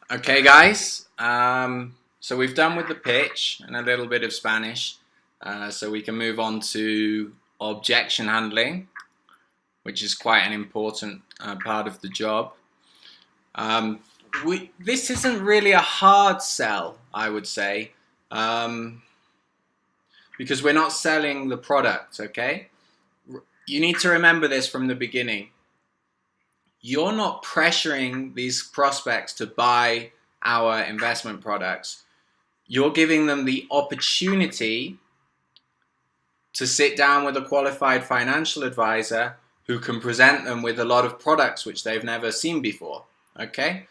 Okay, guys. So we've done with the pitch and a little bit of Spanish. So we can move on to objection handling, which is quite an important part of the job. This isn't really a hard sell, I would say, because we're not selling the product, okay? You need to remember this from the beginning. You're not pressuring these prospects to buy our investment products. You're giving them the opportunity to sit down with a qualified financial advisor who can present them with a lot of products which they've never seen before. Okay?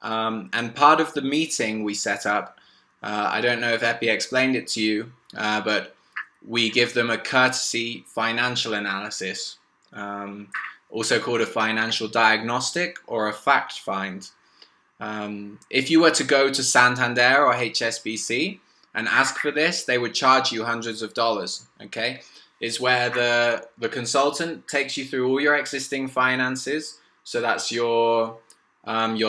And part of the meeting we set up, I don't know if Epi explained it to you, but we give them a courtesy financial analysis, also called a financial diagnostic or a fact find. If you were to go to Santander or HSBC and ask for this, they would charge you hundreds of dollars. Okay, it's where the consultant takes you through all your existing finances. So that's your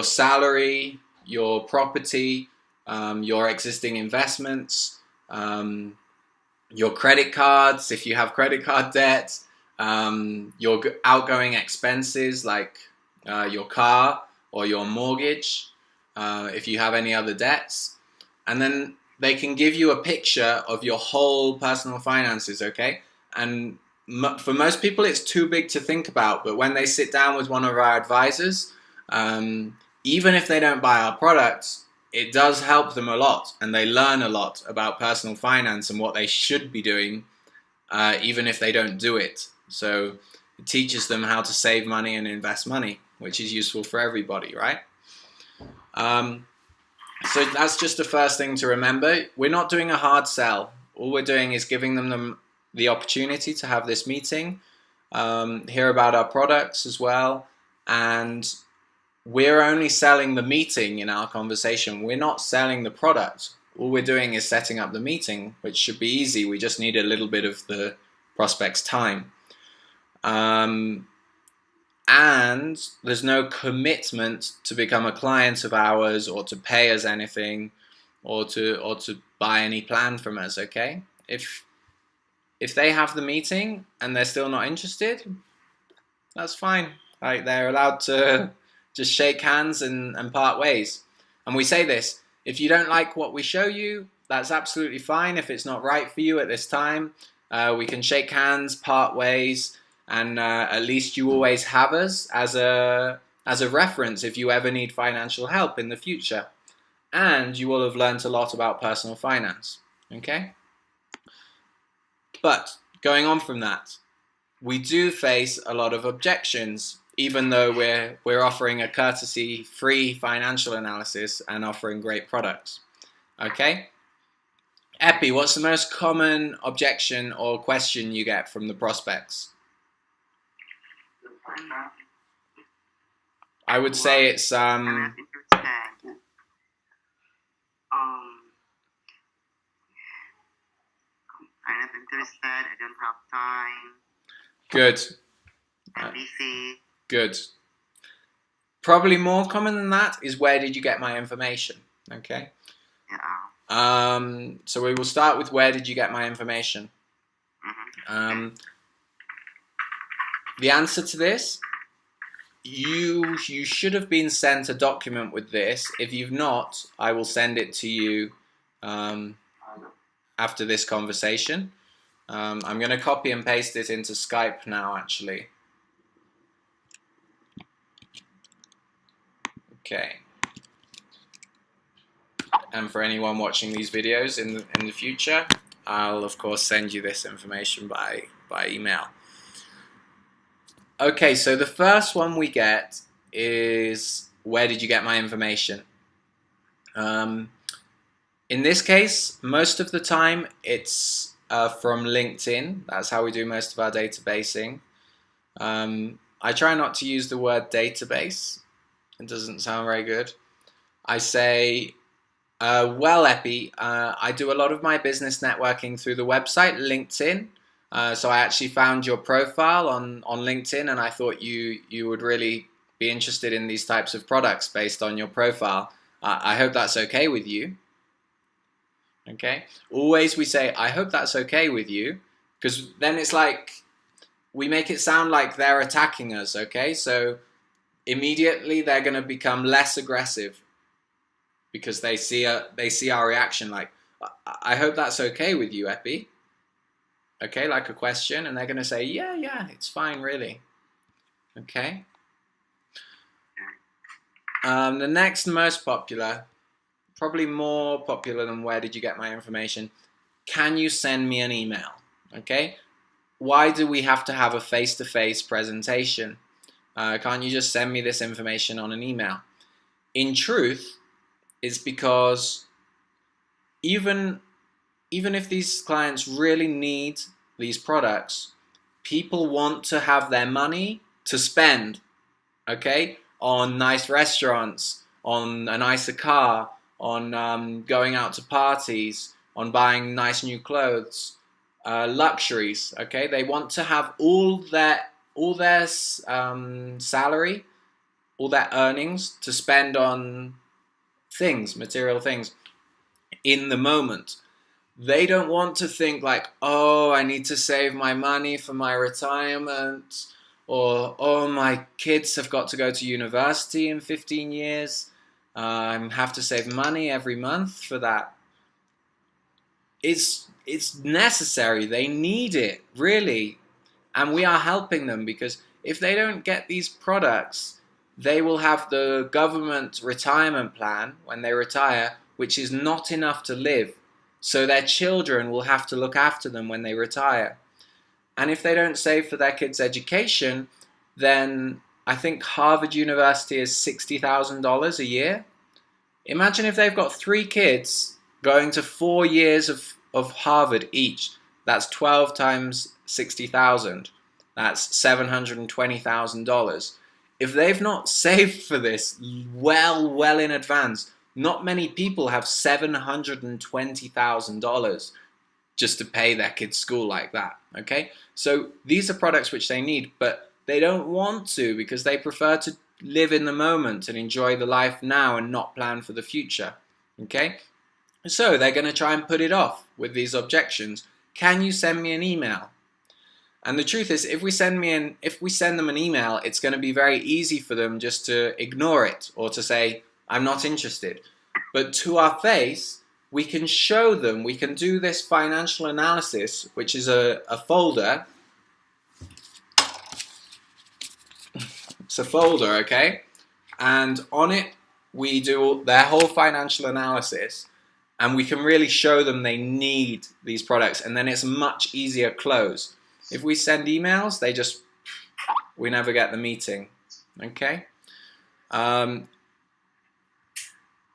salary, your property, your existing investments, your credit cards if you have credit card debt, your outgoing expenses like your car or your mortgage, if you have any other debts, and then they can give you a picture of your whole personal finances, okay? And for most people it's too big to think about, but when they sit down with one of our advisors, even if they don't buy our products, it does help them a lot, and they learn a lot about personal finance and what they should be doing, even if they don't do it. So it teaches them how to save money and invest money, which is useful for everybody, right? So that's just the first thing to remember. We're not doing a hard sell. All we're doing is giving them the opportunity to have this meeting, hear about our products as well, and we're only selling the meeting in our conversation. We're not selling the product. All we're doing is setting up the meeting, which should be easy. We just need a little bit of the prospect's time. And there's no commitment to become a client of ours or to pay us anything or to buy any plan from us, okay? If they have the meeting and they're still not interested, that's fine. Like, they're allowed to just shake hands and part ways. And we say this: if you don't like what we show you, that's absolutely fine. If it's not right for you at this time, we can shake hands, part ways, and at least you always have us as a reference if you ever need financial help in the future. And you will have learned a lot about personal finance. Okay? But going on from that, we do face a lot of objections, even though we're offering a courtesy free financial analysis and offering great products. Okay? Epi, what's the most common objection or question you get from the prospects? I would say it's I'm not interested. I'm not interested. I don't have time. good. I'm busy. Good. Probably more common than that is, where did you get my information? Okay. Yeah. So we will start with, where did you get my information? Mm-hmm. The answer to this, you should have been sent a document with this. If you've not, I will send it to you after this conversation. I'm going to copy and paste it into Skype now, actually. Okay. And for anyone watching these videos in the future, I'll of course send you this information by email. Okay, so the first one we get is, where did you get my information? In this case, most of the time it's from LinkedIn. That's how we do most of our databasing. I try not to use the word database. It doesn't sound very good. I say, well, Epi, I do a lot of my business networking through the website LinkedIn. So I actually found your profile on LinkedIn, and I thought you would really be interested in these types of products based on your profile. I hope that's okay with you. Okay? Always we say, I hope that's okay with you, because then it's like, we make it sound like they're attacking us, okay? So immediately they're going to become less aggressive because they see our reaction like, I hope that's okay with you, Epi. Okay, like a question, and they're going to say, yeah, it's fine, really. Okay? The next most popular, probably more popular than where did you get my information, can you send me an email? Okay? Why do we have to have a face-to-face presentation? Can't you just send me this information on an email? In truth, it's because even if these clients really need these products, people want to have their money to spend, okay, on nice restaurants, on a nicer car, on going out to parties, on buying nice new clothes, luxuries, okay? They want to have all their salary, all their earnings to spend on things, material things, in the moment. They don't want to think like, oh, I need to save my money for my retirement, or oh, my kids have got to go to university in 15 years. I have to save money every month for that. It's necessary. They need it, really. And we are helping them, because if they don't get these products, they will have the government retirement plan when they retire, which is not enough to live. So their children will have to look after them when they retire. And if they don't save for their kids' education, then I think Harvard University is $60,000 a year. Imagine if they've got 3 kids going to 4 years of Harvard each. That's 12 times 60,000. That's $720,000. If they've not saved for this well in advance, not many people have $720,000 just to pay their kids' school like that, okay? So these are products which they need, but they don't want to, because they prefer to live in the moment and enjoy the life now and not plan for the future, okay? So they're going to try and put it off with these objections. Can you send me an email? And the truth is, if we send them an email, it's going to be very easy for them just to ignore it or to say, I'm not interested. But to our face, we can show them, we can do this financial analysis, which is a folder. It's a folder, okay? And on it, we do their whole financial analysis, and we can really show them they need these products, and then it's much easier close. If we send emails, we never get the meeting, okay?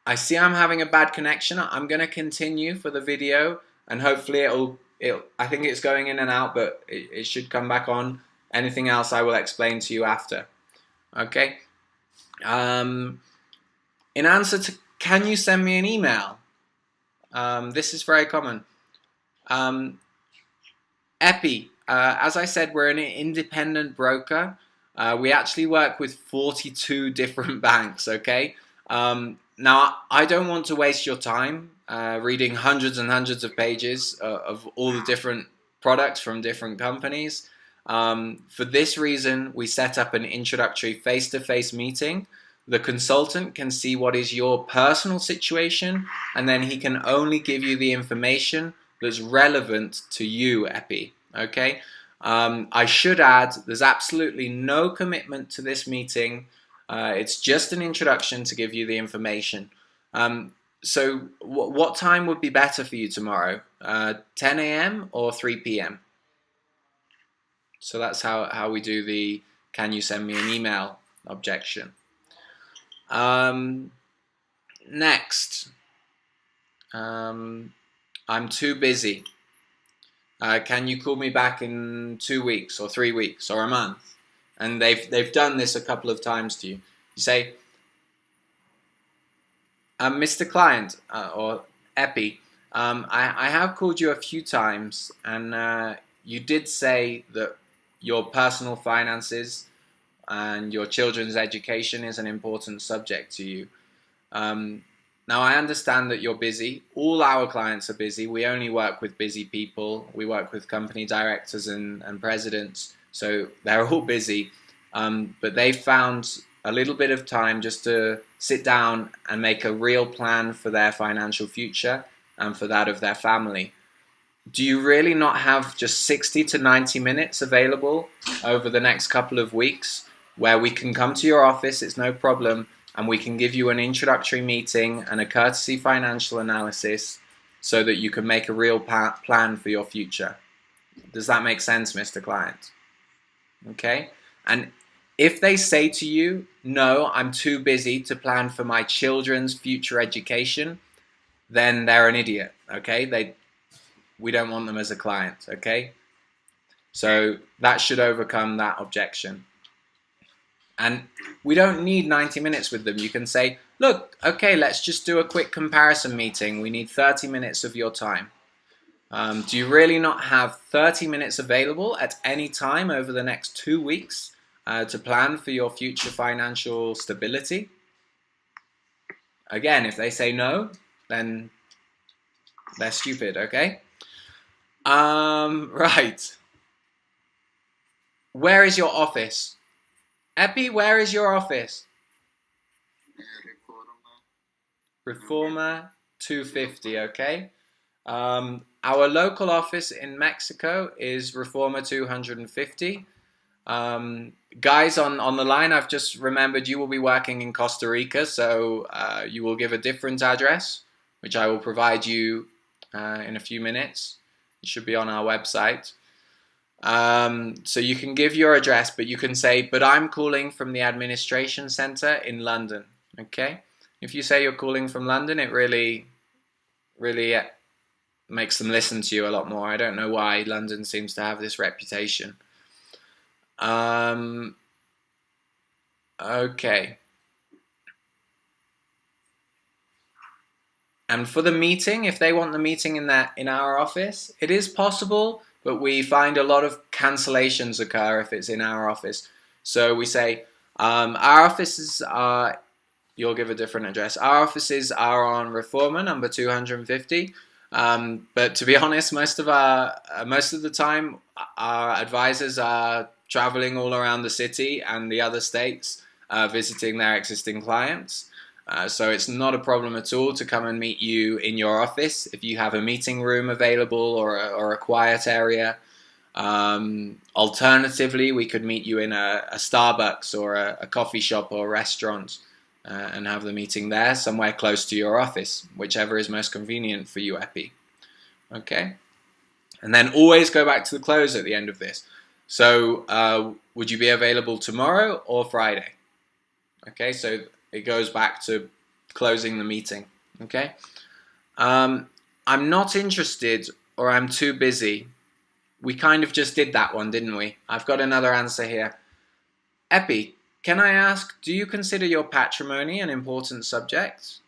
I see I'm having a bad connection. I'm going to continue for the video, and hopefully I think it's going in and out, but it should come back on. Anything else I will explain to you after. Okay? In answer to, can you send me an email? This is very common. Epi, as I said, we're an independent broker. We actually work with 42 different banks, okay? Now, I don't want to waste your time reading hundreds and hundreds of pages of all the different products from different companies. For this reason, we set up an introductory face-to-face meeting. The consultant can see what is your personal situation, and then he can only give you the information that's relevant to you, Epi. Okay? I should add, there's absolutely no commitment to this meeting. It's just an introduction to give you the information. So what time would be better for you tomorrow? 10 a.m. or 3 p.m.? So that's how we do the can you send me an email objection. Next, I'm too busy. Can you call me back in 2 weeks or 3 weeks or a month? And they've done this a couple of times to you. You say, Mr. Client or Epi, I have called you a few times, and you did say that your personal finances and your children's education is an important subject to you. Now, I understand that you're busy. All our clients are busy. We only work with busy people. We work with company directors and presidents. So they're all busy. But they found a little bit of time just to sit down and make a real plan for their financial future and for that of their family. Do you really not have just 60 to 90 minutes available over the next couple of weeks where we can come to your office, it's no problem, and we can give you an introductory meeting and a courtesy financial analysis so that you can make a real plan for your future? Does that make sense, Mr. Client? Okay? And if they say to you, no, I'm too busy to plan for my children's future education, then they're an idiot, okay? We don't want them as a client, okay? So that should overcome that objection. And we don't need 90 minutes with them. You can say, look, okay, let's just do a quick comparison meeting. We need 30 minutes of your time. Do you really not have 30 minutes available at any time over the next 2 weeks to plan for your future financial stability? Again, if they say no, then they're stupid, okay? Right. Where is your office? Epi, where is your office? Reforma 250, okay? Our local office in Mexico is Reforma 250. Guys on the line, I've just remembered you will be working in Costa Rica, so you will give a different address, which I will provide you in a few minutes. It should be on our website. So you can give your address, but you can say, but I'm calling from the administration center in London, okay? If you say you're calling from London, it really makes them listen to you a lot more. I don't know why London seems to have this reputation. Okay. And for the meeting, if they want the meeting in our office, it is possible, but we find a lot of cancellations occur if it's in our office. So we say, our offices are, you'll give a different address. Our offices are on Reforma number 250. But to be honest, most of the time, our advisors are traveling all around the city and the other states, visiting their existing clients. So it's not a problem at all to come and meet you in your office if you have a meeting room available or a quiet area. Alternatively, we could meet you in a Starbucks or a coffee shop or a restaurant and have the meeting there, somewhere close to your office, whichever is most convenient for you, Epi. Okay? And then always go back to the close at the end of this. So would you be available tomorrow or Friday? Okay, so it goes back to closing the meeting, okay? I'm not interested or I'm too busy. We kind of just did that one, didn't we? I've got another answer here. Epi, can I ask, do you consider your patrimony an important subject?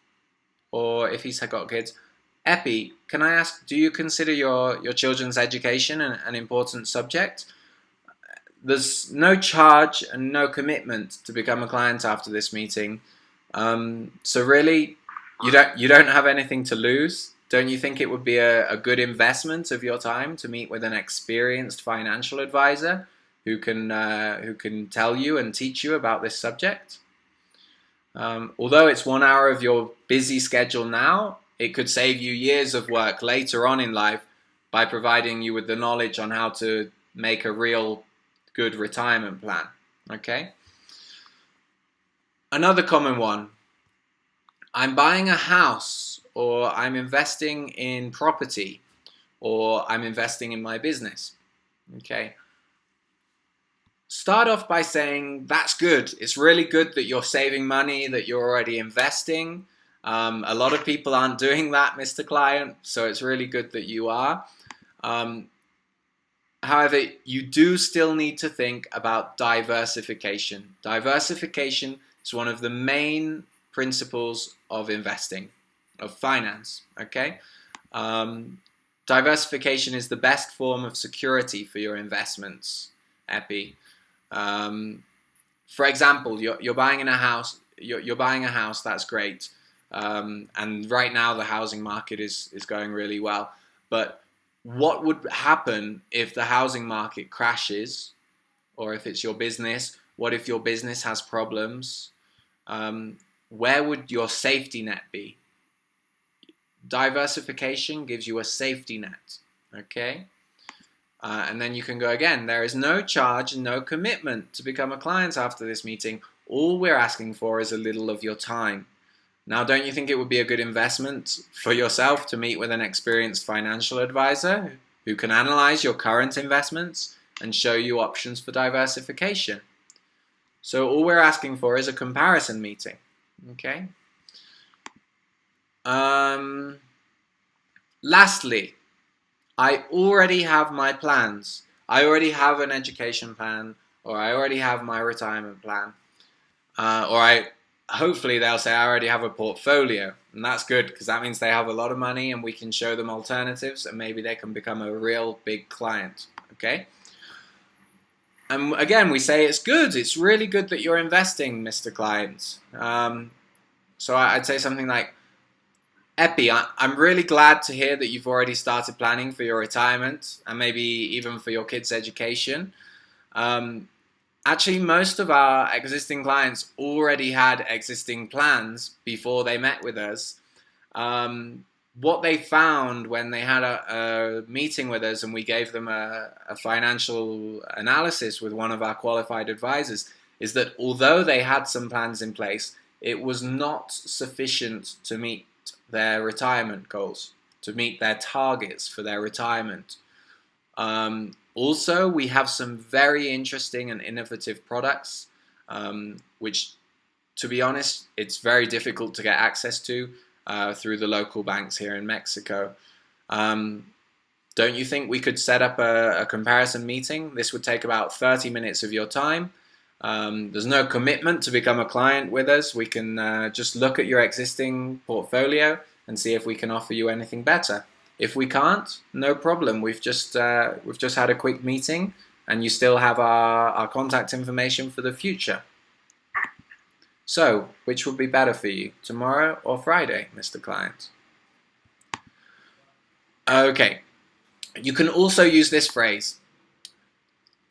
Or if he's got kids, Epi, can I ask, do you consider your children's education an important subject? There's no charge and no commitment to become a client after this meeting. So really, you don't have anything to lose. Don't you think it would be a good investment of your time to meet with an experienced financial advisor who can tell you and teach you about this subject? Although it's 1 hour of your busy schedule now, it could save you years of work later on in life by providing you with the knowledge on how to make a real good retirement plan. Okay? Another common one. I'm buying a house, or I'm investing in property, or I'm investing in my business. Okay? Start off by saying, that's good. It's really good that you're saving money, that you're already investing. A lot of people aren't doing that, Mr. Client, so it's really good that you are. However, you do still need to think about diversification. Diversification is one of the main principles of investing, of finance, okay? Diversification is the best form of security for your investments, Epi. For example, you're buying a house, that's great. And right now the housing market is going really well. But what would happen if the housing market crashes, or if it's your business? What if your business has problems? Where would your safety net be? Diversification gives you a safety net, okay? And then you can go again. There is no charge and no commitment to become a client after this meeting. All we're asking for is a little of your time. Now, don't you think it would be a good investment for yourself to meet with an experienced financial advisor who can analyze your current investments and show you options for diversification? So all we're asking for is a comparison meeting, okay? Lastly, I already have my plans. I already have an education plan, or I already have my retirement plan, hopefully they'll say I already have a portfolio, and that's good because that means they have a lot of money and we can show them alternatives and maybe they can become a real big client, okay? And again, we say it's good, it's really good that you're investing, Mr. Client. So I'd say something like, Epi, I'm really glad to hear that you've already started planning for your retirement and maybe even for your kids' education. Actually, most of our existing clients already had existing plans before they met with us. What they found when they had a meeting with us and we gave them a financial analysis with one of our qualified advisors is that although they had some plans in place, it was not sufficient to meet their retirement goals, to meet their targets for their retirement. Also, we have some very interesting and innovative products, which, to be honest, it's very difficult to get access to through the local banks here in Mexico. Don't you think we could set up a comparison meeting? This would take about 30 minutes of your time. There's no commitment to become a client with us. We can just look at your existing portfolio and see if we can offer you anything better. If we can't, no problem. We've just had a quick meeting, and you still have our contact information for the future. So, which would be better for you, tomorrow or Friday, Mr. Client? Okay, you can also use this phrase.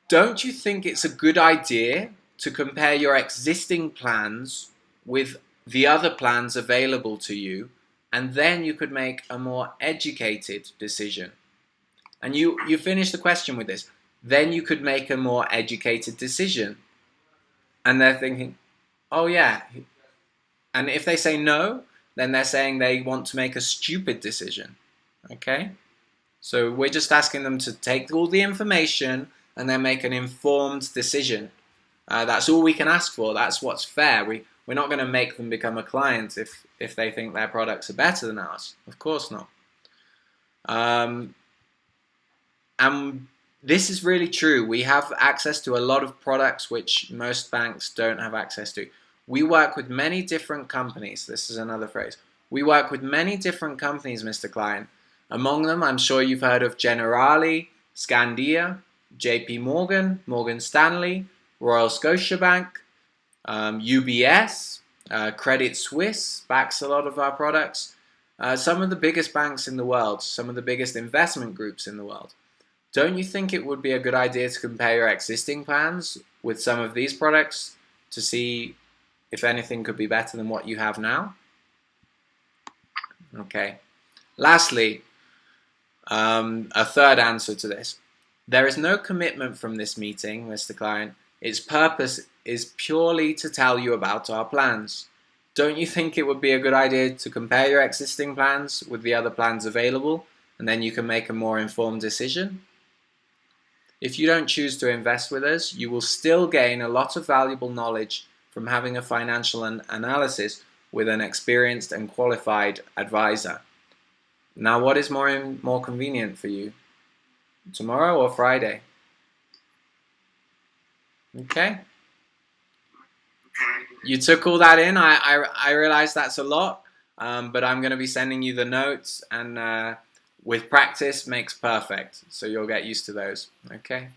Don't you think it's a good idea to compare your existing plans with the other plans available to you, and then you could make a more educated decision? And you finish the question with this. Then you could make a more educated decision. And they're thinking, oh yeah. And if they say no, then they're saying they want to make a stupid decision. Okay? So we're just asking them to take all the information and then make an informed decision. That's all we can ask for. That's what's fair. We're not going to make them become a client if they think their products are better than ours. Of course not. And this is really true. We have access to a lot of products which most banks don't have access to. We work with many different companies. This is another phrase. We work with many different companies, Mr. Client. Among them, I'm sure you've heard of Generali, Scandia, JP Morgan, Morgan Stanley, Royal Scotiabank, UBS, Credit Suisse backs a lot of our products. Some of the biggest banks in the world, some of the biggest investment groups in the world. Don't you think it would be a good idea to compare your existing plans with some of these products to see if anything could be better than what you have now? Okay. Lastly, a third answer to this. There is no commitment from this meeting, Mr. Client. Its purpose is purely to tell you about our plans. Don't you think it would be a good idea to compare your existing plans with the other plans available, and then you can make a more informed decision? If you don't choose to invest with us, you will still gain a lot of valuable knowledge from having a financial analysis with an experienced and qualified advisor. Now, what is more convenient for you? Tomorrow or Friday? Okay. You took all that in. I realize that's a lot, but I'm going to be sending you the notes, and with practice makes perfect, so you'll get used to those. Okay.